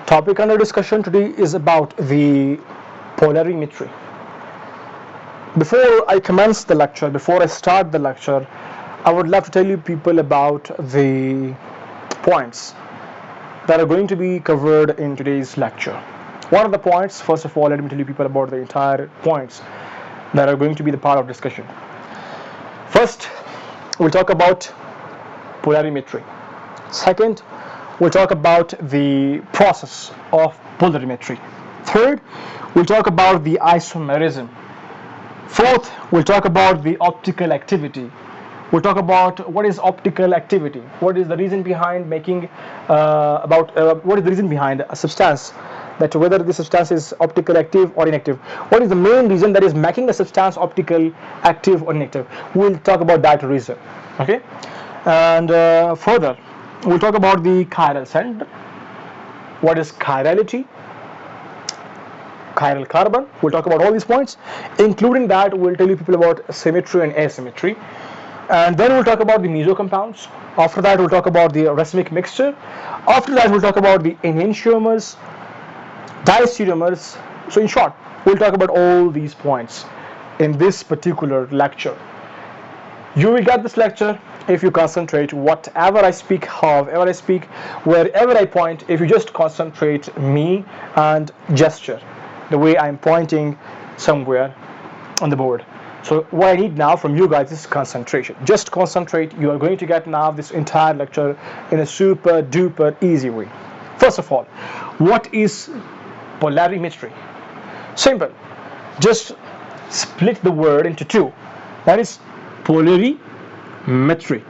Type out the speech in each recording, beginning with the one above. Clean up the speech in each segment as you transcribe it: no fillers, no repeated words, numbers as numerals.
Topic under discussion today is about the polarimetry. Before I commence the lecture, before I start the lecture, I would love to tell you people about the points that are going to be covered in today's lecture. What are the points? First of all, let me tell you people about the entire points that are going to be the part of discussion. First, we'll talk about polarimetry. Second, we'll talk about the process of polarimetry. Third, we'll talk about the isomerism. Fourth, we'll talk about the optical activity. We'll talk about what is optical activity, what is the reason behind making what is the reason behind a substance, that whether the substance is optical active or inactive. What is the main reason that is making a substance optical active or inactive? We'll talk about that reason. Okay, and further, we'll talk about the chiral center. What is chirality? Chiral carbon. We'll talk about all these points. Including that, we'll tell you people about symmetry and asymmetry. And then we'll talk about the mesocompounds. After that, we'll talk about the recimic mixture. After that, we'll talk about the enantiomers, diastereomers. So in short, we'll talk about all these points in this particular lecture. You will get this lecture if you concentrate whatever I speak, however I speak, wherever I point. If you just concentrate me and gesture the way I'm pointing somewhere on the board. So what I need now from you guys is concentration. Just concentrate. You are going to get now this entire lecture in a super duper easy way. First of all, what is polarimetry? Simple. Just split the word into two. That is polarimetry.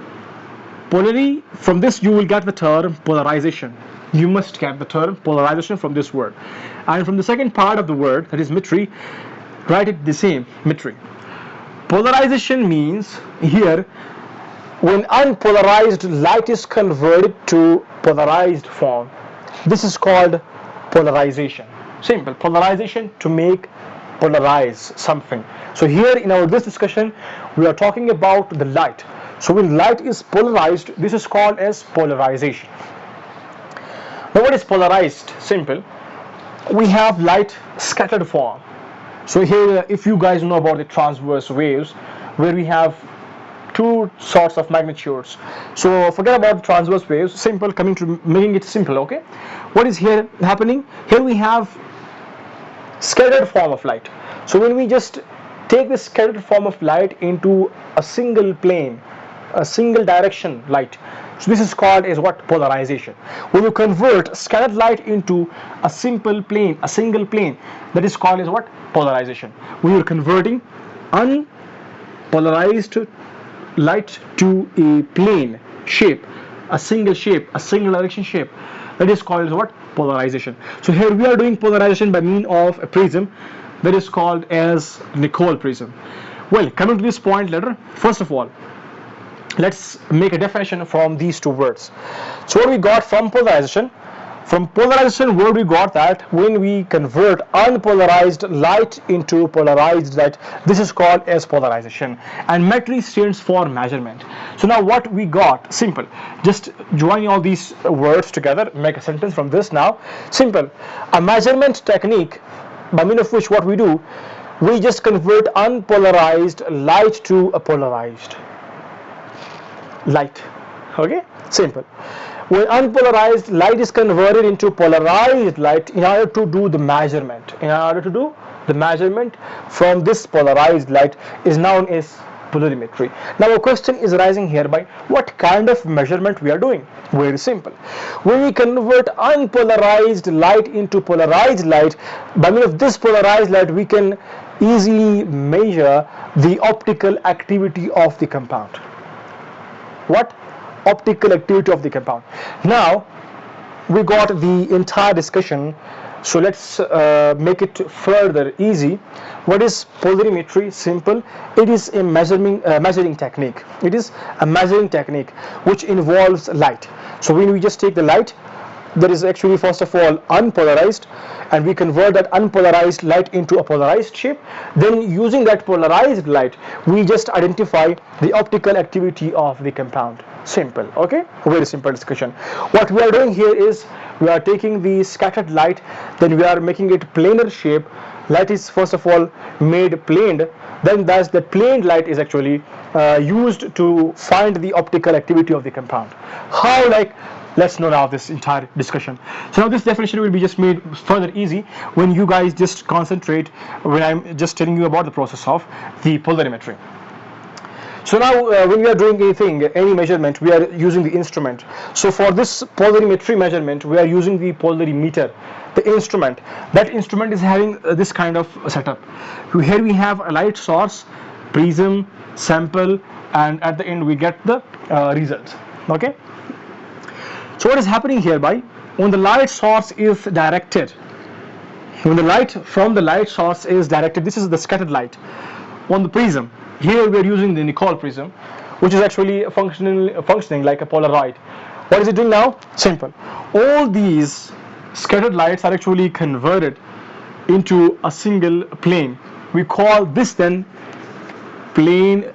Polari, from this you will get the term polarization. You must get the term polarization from this word. And from the second part of the word, that is metry, write it the same, metry. Polarization means here when unpolarized light is converted to polarized form. This is called polarization. Simple. Polarization, to make polarize something. So here in our this discussion, we are talking about the light. So when light is polarized, this is called as polarization. Now what is polarized? Simple. We have light scattered form. So here, if you guys know about the transverse waves, where we have two sorts of magnitudes. So forget about the transverse waves. Simple, coming to making it simple. Okay, what is here happening? Here we have scattered form of light. So when we just take this scattered form of light into a single plane, a single direction light, so this is called as what? Polarization. When you convert scattered light into a simple plane, a single plane, that is called as what? Polarization. When you are converting unpolarized light to a plane shape, a single direction shape, that is called as what? Polarization. So here we are doing polarization by means of a prism that is called as Nicol prism. Well, coming to this point later, first of all, let's make a definition from these two words. So what we got from polarization? From polarization, word we got that when we convert unpolarized light into polarized light, this is called as polarization. And metry stands for measurement. So now what we got? Simple. Just join all these words together, make a sentence from this now. Simple. A measurement technique by means of which what we do, we just convert unpolarized light to a polarized light. Okay, simple. When unpolarized light is converted into polarized light in order to do the measurement, from this polarized light is known as polarimetry. Now a question is arising hereby, what kind of measurement we are doing? Very simple. When we convert unpolarized light into polarized light, by means of this polarized light we can easily measure the optical activity of the compound. What? Optical activity of the compound. Now we got the entire discussion, so let's make it further easy. What is polarimetry? Simple. It is a measuring technique. It is a measuring technique which involves light. So when we just take the light that is actually first of all unpolarized, and we convert that unpolarized light into a polarized shape, then using that polarized light we just identify the optical activity of the compound. Simple. Okay, very simple discussion. What we are doing here is we are taking the scattered light, then we are making it planar shape. Light is first of all made planed, then thus the planed light is actually used to find the optical activity of the compound. How, like, let's know now this entire discussion. So now this definition will be just made further easy when you guys just concentrate when I'm just telling you about the process of the polarimetry. So now when we are doing anything, any measurement, we are using the instrument. So for this polarimetry measurement, we are using the polarimeter, the instrument. That instrument is having this kind of setup. Here we have a light source, prism, sample, and at the end we get the results. Okay. So what is happening hereby? When the light source is directed, when the light from the light source is directed, this is the scattered light on the prism. Here we are using the Nicol prism, which is actually functioning like a Polaroid. What is it doing now? Simple. All these scattered lights are actually converted into a single plane. We call this then planed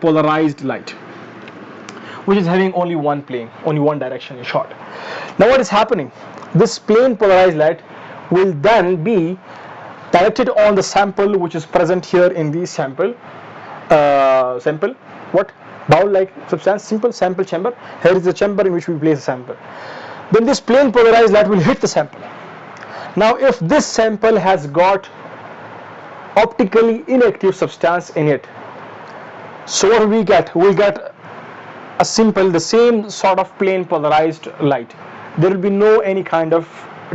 polarized light, which is having only one plane, only one direction in short. Now what is happening? This plane polarized light will then be directed on the sample which is present here in the sample what bowl like substance, simple sample chamber. Here is the chamber in which we place the sample. Then this plane polarized light will hit the sample. Now if this sample has got optically inactive substance in it, so what we get? We'll get a simple, the same sort of plane polarized light. There will be no any kind of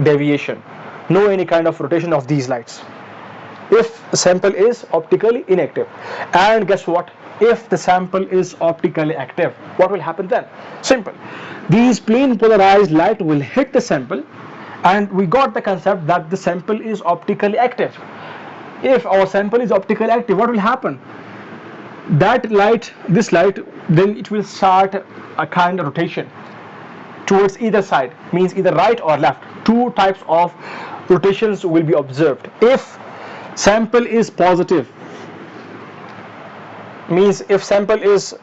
deviation, no any kind of rotation of these lights, if the sample is optically inactive. And guess what? If the sample is optically active, what will happen then? Simple. These plane polarized light will hit the sample, and we got the concept that the sample is optically active. If our sample is optically active, what will happen? That light, this light, then it will start a kind of rotation towards either side, means either right or left. Two types of rotations will be observed. If sample is positive, means if sample is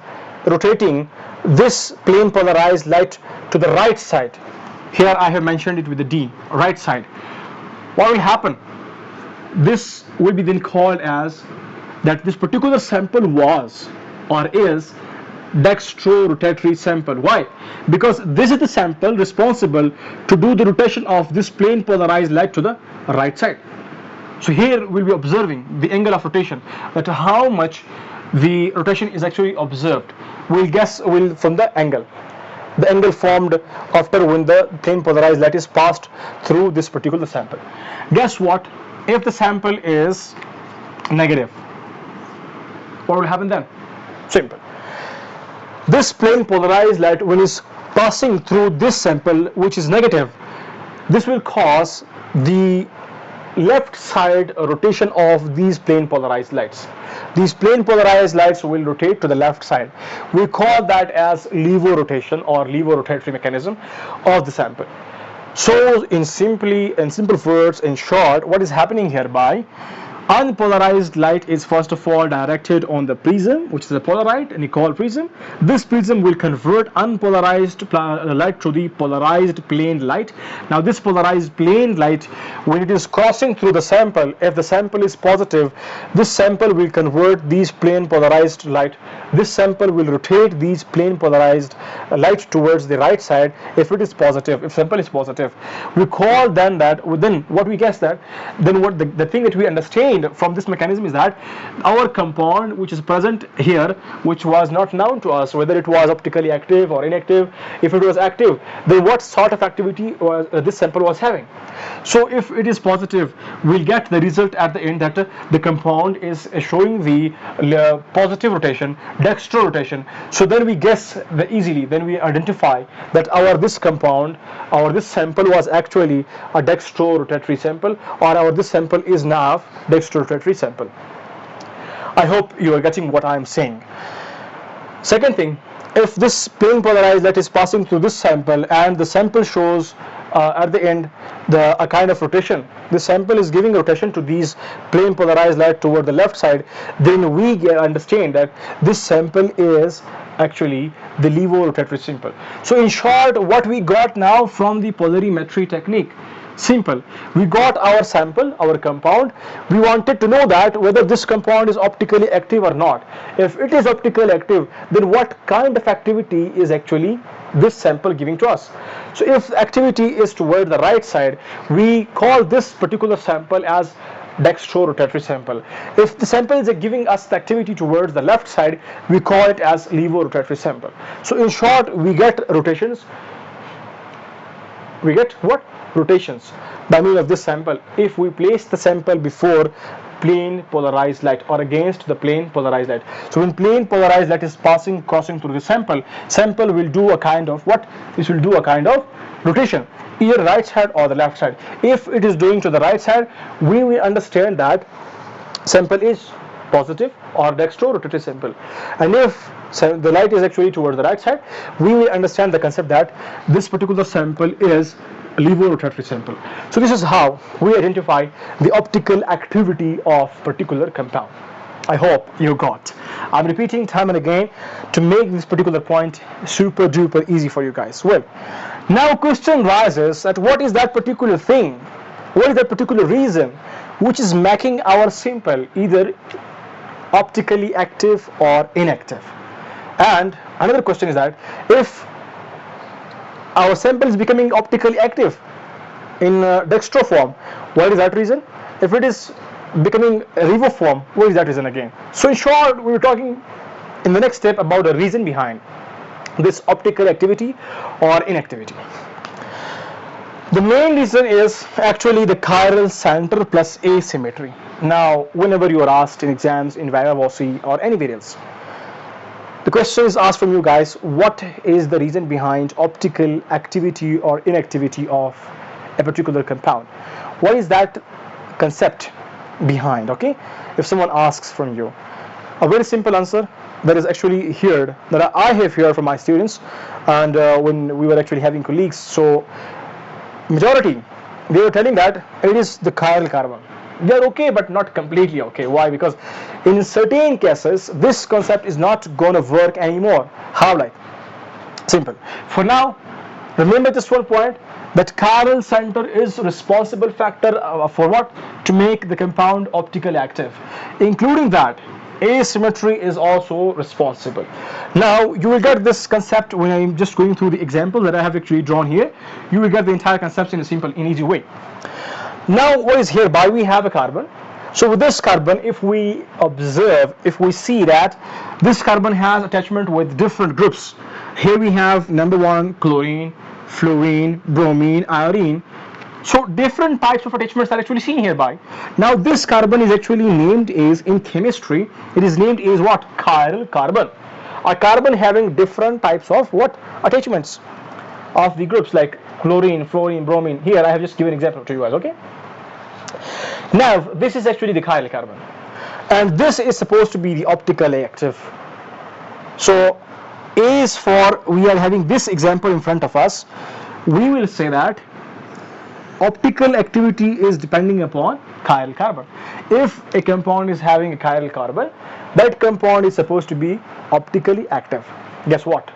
rotating this plane polarized light to the right side, here I have mentioned it with the D, right side, what will happen? This will be then called as that this particular sample was or is dextro-rotatory sample. Why? Because this is the sample responsible to do the rotation of this plane polarized light to the right side. So here we'll be observing the angle of rotation, that how much the rotation is actually observed. We'll guess from the angle formed after when the plane polarized light is passed through this particular sample. Guess what? If the sample is negative, what will happen then? Simple. This plane polarized light, when is passing through this sample which is negative, this will cause the left side rotation of these plane polarized lights. These plane polarized lights will rotate to the left side. We call that as Levo rotation or Levo rotatory mechanism of the sample. So in simple words, in short, what is happening hereby? Unpolarized light is first of all directed on the prism, which is a Polaroid, a Nicol prism. This prism will convert unpolarized light to the polarized plane light. Now this polarized plane light, when it is crossing through the sample, if the sample is positive, this sample will convert these plane polarized light. This sample will rotate these plane polarized light towards the right side if it is positive, if sample is positive. We call then that, then what we guess that, then what the thing that we understand from this mechanism is that our compound which is present here, which was not known to us whether it was optically active or inactive, if it was active, then what sort of activity was this sample was having. So if it is positive, we'll get the result at the end that the compound is showing the positive rotation, dextro rotation. So then we guess easily, then we identify that this compound, this sample was actually a dextro rotatory sample, or this sample is now dextro rotatory sample. I hope you are getting what I am saying. Second thing, if this plane polarized light is passing through this sample and the sample shows at the end a kind of rotation, the sample is giving rotation to these plane polarized light toward the left side, then we understand that this sample is actually the Levo rotatory simple. So in short, what we got now from the polarimetry technique, simple. We got our sample, our compound. We wanted to know that whether this compound is optically active or not. If it is optically active, then what kind of activity is actually this sample giving to us? So if activity is toward the right side, we call this particular sample as dextro-rotatory sample. If the sample is giving us the activity towards the left side, we call it as levo-rotatory sample. So in short, we get rotations. We get what? Rotations by means of this sample if we place the sample before plane polarized light or against the plane polarized light. So when plane polarized light is crossing through the sample will do a kind of what? This will do a kind of rotation, either right side or the left side. If it is doing to the right side, we will understand that sample is positive or dextro-rotatory sample, and if the light is actually towards the right side, we will understand the concept that this particular sample is Levo rotatory sample. So this is how we identify the optical activity of particular compound. I hope you got. I'm repeating time and again to make this particular point super duper easy for you guys. Well, now question rises that what is that particular thing? What is that particular reason which is making our sample either optically active or inactive? And another question is that if our sample is becoming optically active in dextro form, what is that reason? If it is becoming revo form, what is that reason again? So in short, we were talking in the next step about the reason behind this optical activity or inactivity. The main reason is actually the chiral center plus asymmetry. Now, whenever you are asked in exams, in Viva Voce or anywhere else, the question is asked from you guys, what is the reason behind optical activity or inactivity of a particular compound? What is that concept behind? Okay, if someone asks from you, a very simple answer that is actually heard, that I have heard from my students, and when we were actually having colleagues, so majority they were telling that it is the chiral carbon. They are okay, but not completely okay. Why? Because in certain cases this concept is not going to work anymore. How? Like simple. For now, remember just one point, that chiral center is responsible factor for what? To make the compound optically active. Including that, asymmetry is also responsible. Now you will get this concept when I'm just going through the example that I have actually drawn here. You will get the entire concept in a simple and easy way. Now what is hereby? We have a carbon. So with this carbon, if we observe, if we see that this carbon has attachment with different groups. Here we have number 1 chlorine, fluorine, bromine, iodine. So different types of attachments are actually seen hereby. Now this carbon is actually named as, in chemistry, it is named as what? Chiral carbon. A carbon having different types of what? Attachments of the groups like chlorine, fluorine, bromine. Here I have just given an example to you guys, okay? Now this is actually the chiral carbon, and this is supposed to be the optically active. So A is for, we are having this example in front of us, we will say that optical activity is depending upon chiral carbon. If a compound is having a chiral carbon, that compound is supposed to be optically active. Guess what?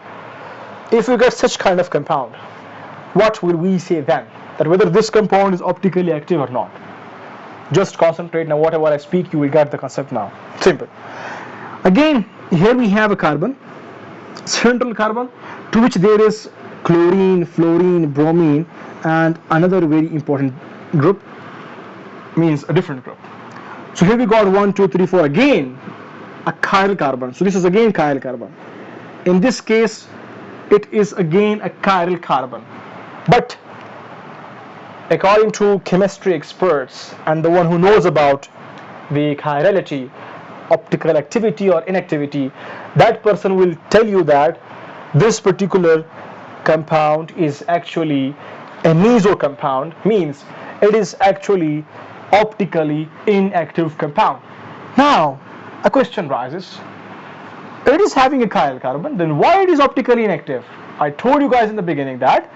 If we get such kind of compound, what will we say then? That whether this compound is optically active or not. Just concentrate now, whatever I speak, you will get the concept now. Simple. Again, here we have a carbon, central carbon, to which there is chlorine, fluorine, bromine, and another very important group, means a different group. So here we got 1, 2, 3, 4, again a chiral carbon. So this is again chiral carbon. In this case, it is again a chiral carbon. But according to chemistry experts and the one who knows about the chirality, optical activity or inactivity, that person will tell you that this particular compound is actually a mesocompound, means it is actually optically inactive compound. Now a question rises, it is having a chiral carbon, then why it is optically inactive? I told you guys in the beginning that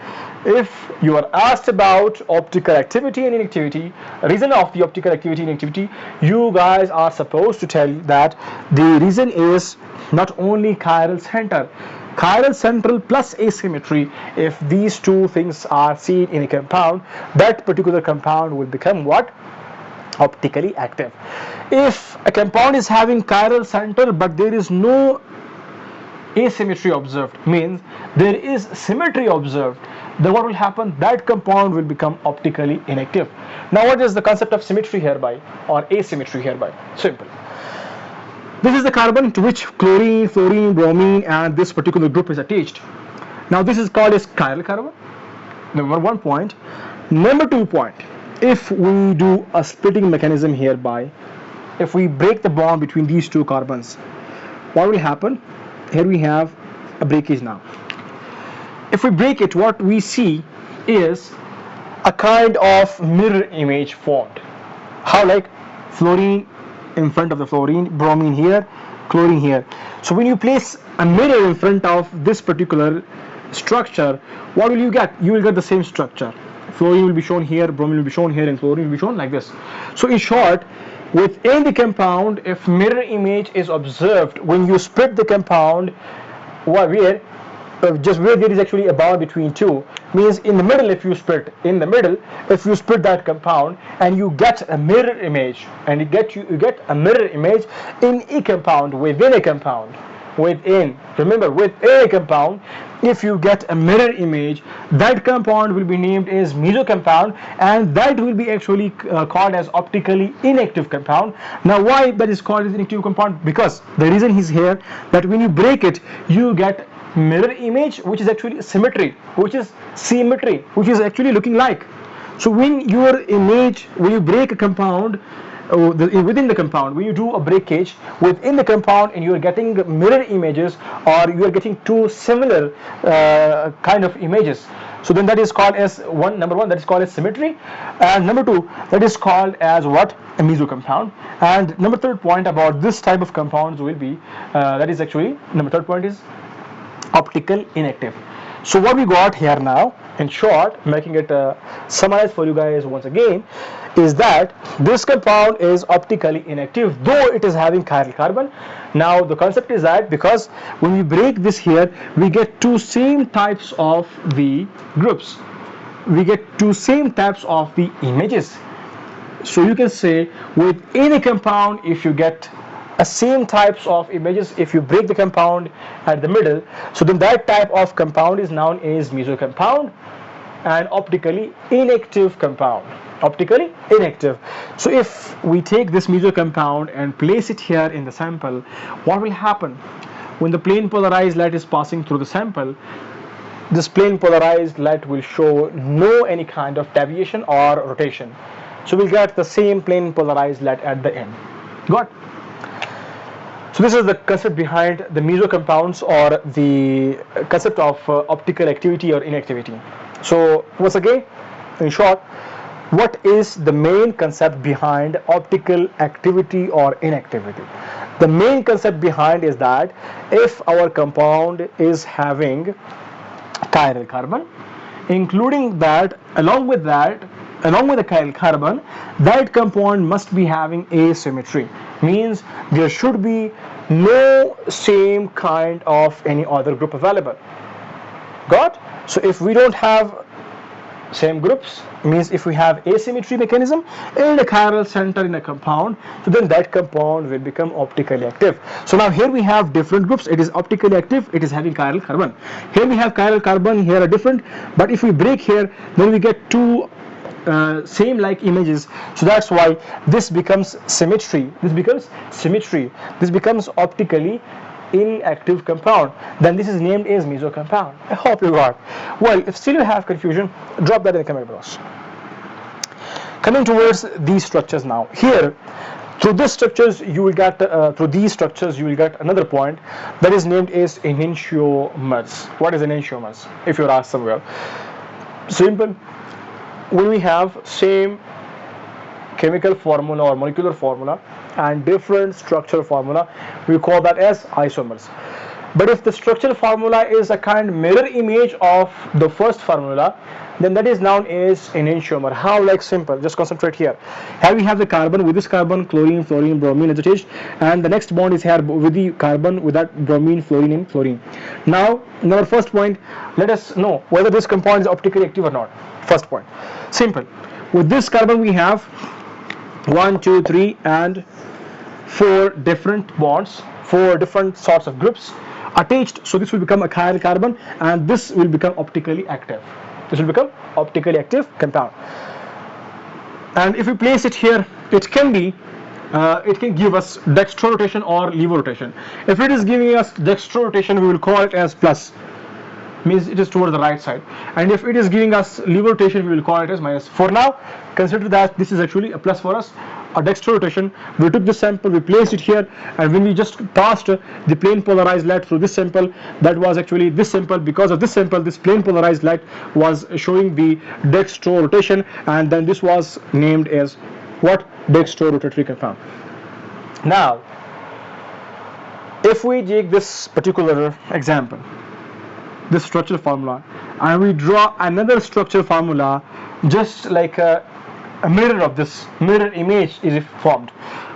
if you are asked about optical activity and inactivity, reason of the optical activity and inactivity, you guys are supposed to tell that the reason is not only chiral center. Chiral central plus asymmetry, if these two things are seen in a compound, that particular compound will become what? Optically active. If a compound is having chiral center but there is no asymmetry observed, means there is symmetry observed, then what will happen? That compound will become optically inactive. Now what is the concept of symmetry hereby or asymmetry hereby? Simple. This is the carbon to which chlorine, fluorine, bromine and this particular group is attached. Now this is called as chiral carbon. Number 1 point. Number 2 point, if we do a splitting mechanism hereby, if we break the bond between these two carbons, what will happen? Here we have a breakage now. If we break it, what we see is a kind of mirror image formed. How? Like fluorine in front of the fluorine, bromine here, chlorine here. So when you place a mirror in front of this particular structure, what will you get? You will get the same structure. Fluorine will be shown here, bromine will be shown here, and chlorine will be shown like this. So in short, within the compound, if mirror image is observed when you split the compound, where just where there is actually a bond between two, means in the middle, if you split that compound and you get a mirror image, and you get a mirror image in a compound, within a compound, within a compound, if you get a mirror image, that compound will be named as mesocompound, and that will be actually called as optically inactive compound. Now why that is called as inactive compound? Because the reason is here that when you break it, you get mirror image, which is actually symmetry, which is actually looking like. So when your image, when you break a compound, within the compound, when you do a breakage within the compound and you are getting mirror images, or you are getting two similar kind of images, so then that is called as number one, that is called as symmetry, and number two, that is called as what? A mesocompound. And number third point about this type of compounds will be number third point is optical inactive. So what we got here now, in short, making it summarize for you guys once again, is that this compound is optically inactive, though it is having chiral carbon. Now the concept is that because when we break this here, we get two same types of the groups, we get two same types of the images. So you can say within a compound, if you get a same types of images, if you break the compound at the middle, so then that type of compound is known as mesocompound and optically inactive compound. Optically inactive. So if we take this mesocompound and place it here in the sample, what will happen? When the plane polarized light is passing through the sample, this plane polarized light will show no any kind of deviation or rotation. So we'll get the same plane polarized light at the end. Got? So this is the concept behind the mesocompounds, or the concept of optical activity or inactivity. So once again, in short, what is the main concept behind optical activity or inactivity? The main concept behind is that if our compound is having chiral carbon, including that, along with the chiral carbon, that compound must be having asymmetry, means there should be no same kind of any other group available. Got? So if we don't have same groups, means if we have asymmetry mechanism in the chiral center in a compound, so then that compound will become optically active. So now here we have different groups. It is optically active, it is having chiral carbon. Here we have chiral carbon, here are different, but if we break here, then we get two same like images. So that's why this becomes symmetry, this becomes optically inactive compound. Then this is named as mesocompound. I hope you got. Well, if still you have confusion, drop that in the comment box. Coming towards these structures now. Here, through these structures you will get another point that is named as enantiomers. What is enantiomers? If you're asked somewhere. Simple. When we have same chemical formula or molecular formula and different structural formula, we call that as isomers. But if the structural formula is a kind of mirror image of the first formula, then that is known as enantiomer. How? Like simple, just concentrate here. Here we have the carbon, with this carbon chlorine, fluorine, bromine is attached, and the next bond is here with the carbon with that bromine, fluorine and fluorine. Now in our first point, let us know whether this compound is optically active or not. First point, simple. With this carbon we have 1, 2, 3 and 4 different bonds, 4 different sorts of groups attached. So this will become a chiral carbon, and this will become optically active. This will become optically active compound. And if we place it here, it can give us dextro rotation or levo rotation. If it is giving us dextro rotation, we will call it as plus, means it is towards the right side, and if it is giving us levo rotation, we will call it as minus. For now, consider that this is actually a plus for us, a dextro rotation. We took this sample, we placed it here, and when we just passed the plane polarized light through this sample, that was actually this sample. Because of this sample, this plane polarized light was showing the dextro rotation, and then this was named as what? Dextro rotatory compound. Now if we take this particular example, this structural formula, and we draw another structural formula just like a mirror of this, mirror image is formed.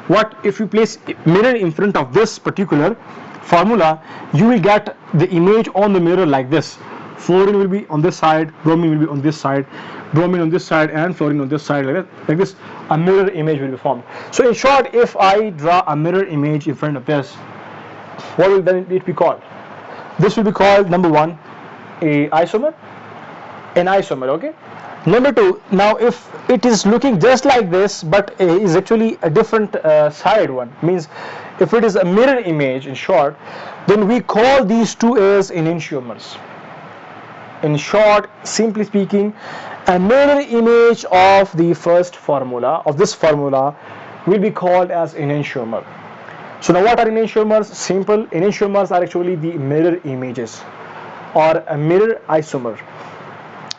What if you place mirror in front of this particular formula, you will get the image on the mirror like this. Fluorine will be on this side, bromine will be on this side, bromine on this side, and fluorine on this side, like this. A mirror image will be formed. So in short, if I draw a mirror image in front of this, what will then it be called? This will be called, number 1, a isomer, an isomer. Okay. Number 2, now if it is looking just like this but is actually a different side one, means if it is a mirror image in short, then we call these two as enantiomers. In short, simply speaking, a mirror image of the first formula, of this formula, will be called as enantiomer. So now what are enantiomers? Simple, enantiomers are actually the mirror images or a mirror isomer.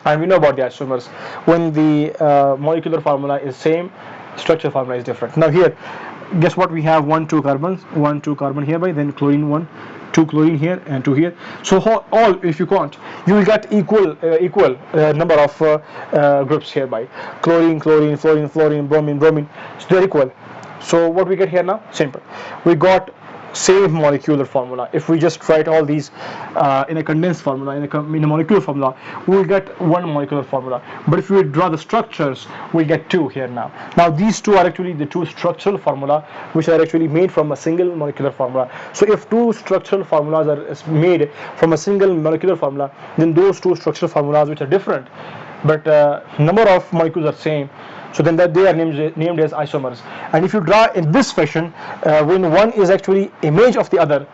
And we know about the isomers. When the molecular formula is same, structural formula is different. Now here, guess what? We have 1, 2 carbons, 1, 2 carbon hereby, then chlorine 1, 2 chlorine here and 2 here. So all, if you count, you will get equal number of groups hereby. Chlorine, chlorine, fluorine, fluorine, bromine, bromine. So they're equal. So what we get here now? Simple. We got same molecular formula. If we just write all these in a condensed formula, in a molecular formula, we will get one molecular formula. But if we draw the structures, we get 2 here now. Now these 2 are actually the 2 structural formula which are actually made from a single molecular formula. So if 2 structural formulas are made from a single molecular formula, then those 2 structural formulas which are different but number of molecules are same, so then that they are named as isomers. And if you draw in this fashion, when one is actually image of the other,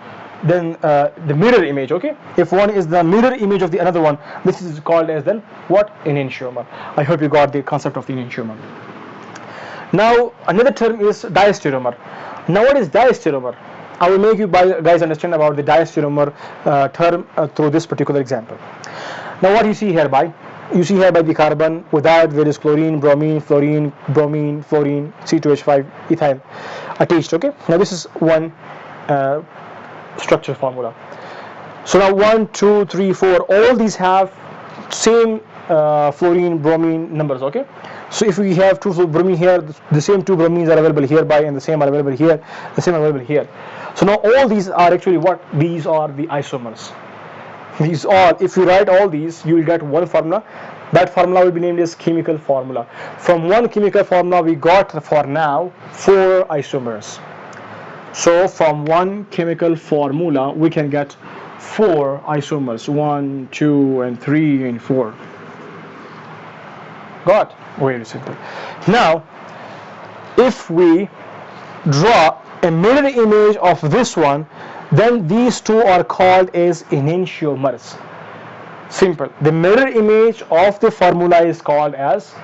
then the mirror image, okay, if one is the mirror image of the another one, this is called as then what? Enantiomer. I hope you got the concept of the enantiomer. Now another term is diastereomer. Now what is diastereomer? I will make you guys understand about the diastereomer term through this particular example. Now what you see hereby, you see here by the carbon, with that there is chlorine, bromine, fluorine, bromine, fluorine, C2H5, ethyl attached. Okay. Now this is one structure formula. So now 1, 2, 3, 4, all these have same fluorine, bromine numbers. Okay. So if we have 2 bromine here, the same 2 bromines are available hereby, and the same are available here, the same are available here. So now all these are actually what? These are the isomers. These all, if you write all these, you will get one formula. That formula will be named as chemical formula. From one chemical formula, we got for now 4 isomers. So from one chemical formula, we can get 4 isomers. 1, 2, and 3, and 4. Got? Very simple. Now, if we draw a mirror image of this one, then these 2 are called as enantiomers. Simple. The mirror image of the formula is called as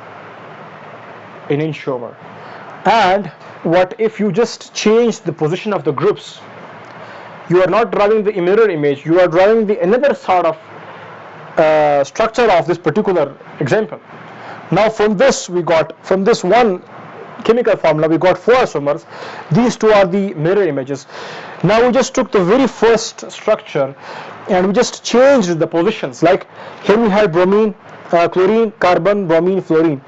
enantiomer. And what if you just change the position of the groups? You are not drawing the mirror image, you are drawing the another sort of structure of this particular example. Now from this we got, from this one chemical formula, we got 4 isomers. These two are the mirror images. Now we just took the very first structure and we just changed the positions. Like here we had bromine, chlorine, carbon, bromine, fluorine.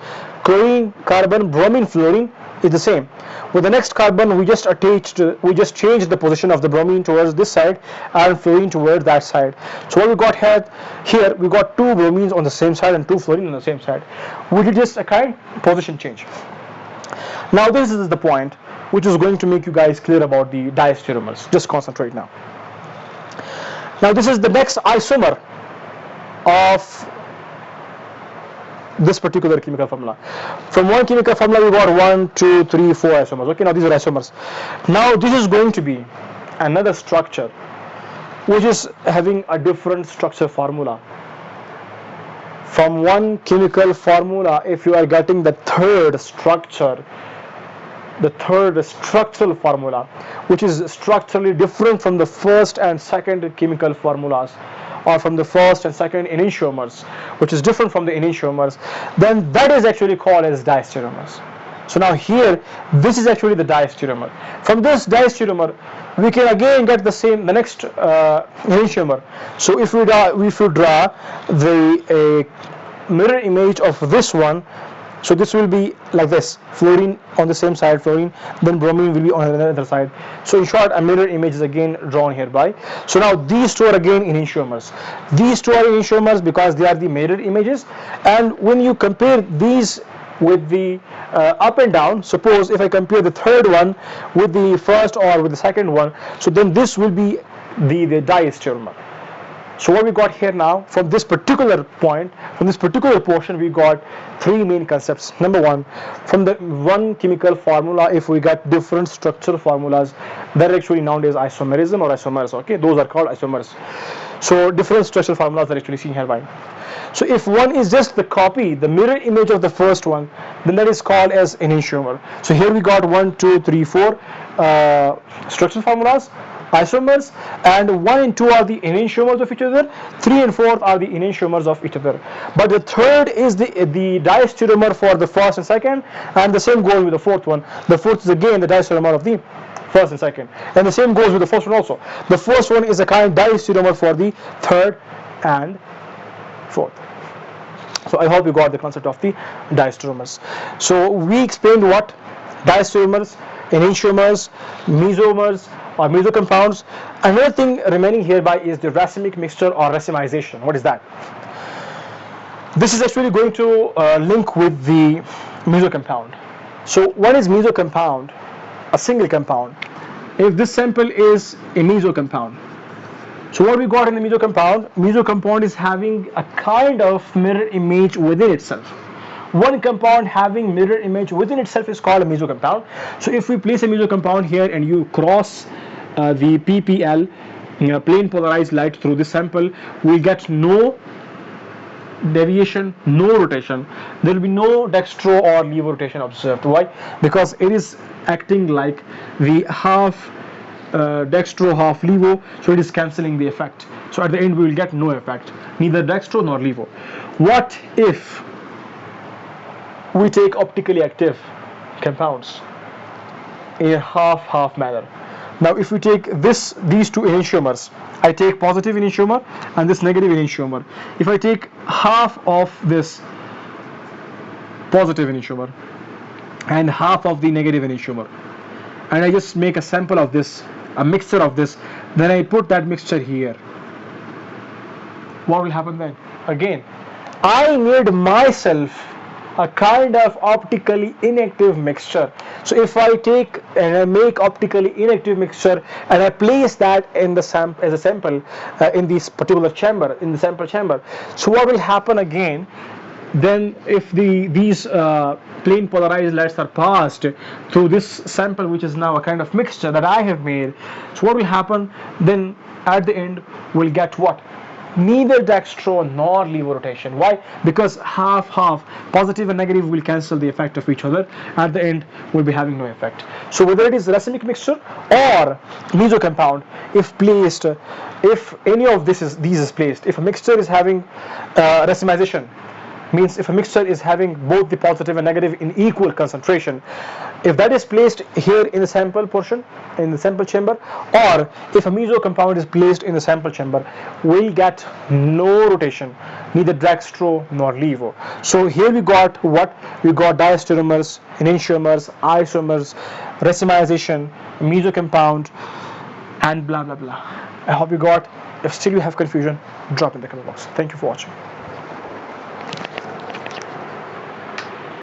Chlorine, carbon, bromine, fluorine is the same. With the next carbon, we just changed the position of the bromine towards this side and fluorine towards that side. So what we got here we got 2 bromines on the same side and 2 fluorine on the same side. We did just a kind position change. Now this is the point which is going to make you guys clear about the diastereomers. Just concentrate now. Now this is the next isomer of this particular chemical formula. From one chemical formula we got 1, 2, 3, 4 isomers. Okay, now these are isomers. Now this is going to be another structure which is having a different structure formula. From one chemical formula, if you are getting the third structure, the third structural formula, which is structurally different from the first and second chemical formulas, or from the first and second enantiomers, which is different from the enantiomers, then that is actually called as diastereomers. So now here, this is actually the diastereomer. From this diastereomer, we can again get the next enantiomer. So if we draw the mirror image of this one, so this will be like this: fluorine on the same side, fluorine, then bromine will be on the other side. So in short, a mirror image is again drawn hereby. So now these two are again enantiomers. These two are enantiomers because they are the mirror images. And when you compare these with the up and down, suppose if I compare the third one with the first or with the second one, so then this will be the diastereomer. So what we got here now, from this particular point, from this particular portion, we got 3 main concepts. Number 1, from the one chemical formula, if we got different structural formulas, that are actually known as isomerism or isomers. Okay, those are called isomers. So different structural formulas are actually seen hereby. So if one is just the copy, the mirror image of the first one, then that is called as enantiomer. So here we got 1, 2, 3, 4 structural formulas, isomers, and 1 and 2 are the enantiomers of each other, 3 and 4 are the enantiomers of each other. But the third is the diastereomer for the first and second, and the same goes with the fourth one. The fourth is again the diastereomer of the first and second, and the same goes with the first one also. The first one is a kind of diastereomer for the third and fourth. So I hope you got the concept of the diastereomers. So we explained what diastereomers, enantiomers, mesomers, or mesocompounds. Another thing remaining hereby is the racemic mixture or racemization. What is that? This is actually going to link with the mesocompound. So what is mesocompound? A single compound. If this sample is a mesocompound, so what we got in the mesocompound is having a kind of mirror image within itself. One compound having mirror image within itself is called a mesocompound. So if we place a mesocompound here and you cross the PPL, plane polarized light, through this sample, we get no deviation, no rotation. There will be no dextro or levo rotation observed. Why? Because it is acting like the half dextro, half levo, so it is cancelling the effect. So at the end we will get no effect, neither dextro nor levo. What if we take optically active compounds in a half-half manner? Now if we take these two enantiomers, I take positive enantiomer and this negative enantiomer. If I take half of this positive enantiomer and half of the negative enantiomer, and I just make a sample of this, a mixture of this, then I put that mixture here, what will happen then? Again, I need myself a kind of optically inactive mixture. So if I take and I make optically inactive mixture and I place that in the as a sample in this particular chamber, in the sample chamber, so what will happen again? Then if these plane polarized lights are passed through this sample, which is now a kind of mixture that I have made, so what will happen then? At the end we'll get what? Neither dextro nor levo rotation. Why? Because half-half, positive and negative, will cancel the effect of each other. At the end we'll be having no effect. So whether it is racemic mixture or mesocompound, if placed, if any of these is placed, if a mixture is having racemization, means if a mixture is having both the positive and negative in equal concentration, if that is placed here in the sample portion, in the sample chamber, or if a mesocompound is placed in the sample chamber, we'll get no rotation, neither Dragstro nor Levo. So here we got what? We got diastereomers, enantiomers, isomers, recimization, mesocompound, and blah blah blah. I hope you got. If still you have confusion, drop in the comment box. Thank you for watching.